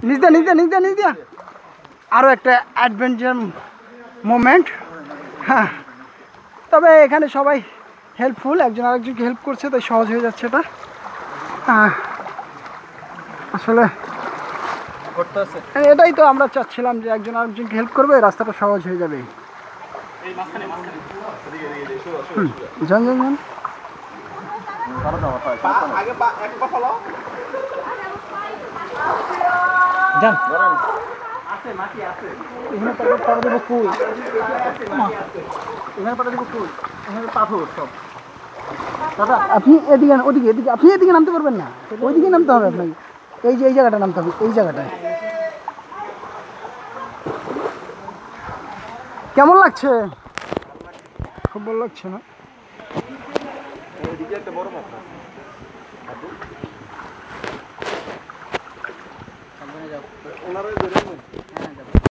নিজ দিয়া আরও একটা অ্যাডভেঞ্চার মোমেন্ট। হ্যাঁ, তবে এখানে সবাই হেল্পফুল, একজন আরেকজনকে হেল্প করছে, তাই সহজ হয়ে যাচ্ছে এটা। আসলে এটাই তো আমরা চাচ্ছিলাম যে একজন আরেকজনকে হেল্প করবে, রাস্তাটা সহজ হয়ে যাবে। যান যান যান। আপনি এদিকে ওদিকে এদিকে আপনি এদিকে নামতে পারবেন না, ওইদিকে নামতে হবে আপনাকে। এই যে এই জায়গাটা নামতে হবে, এই জায়গাটায়। কেমন লাগছে? খুব ভালো লাগছে না?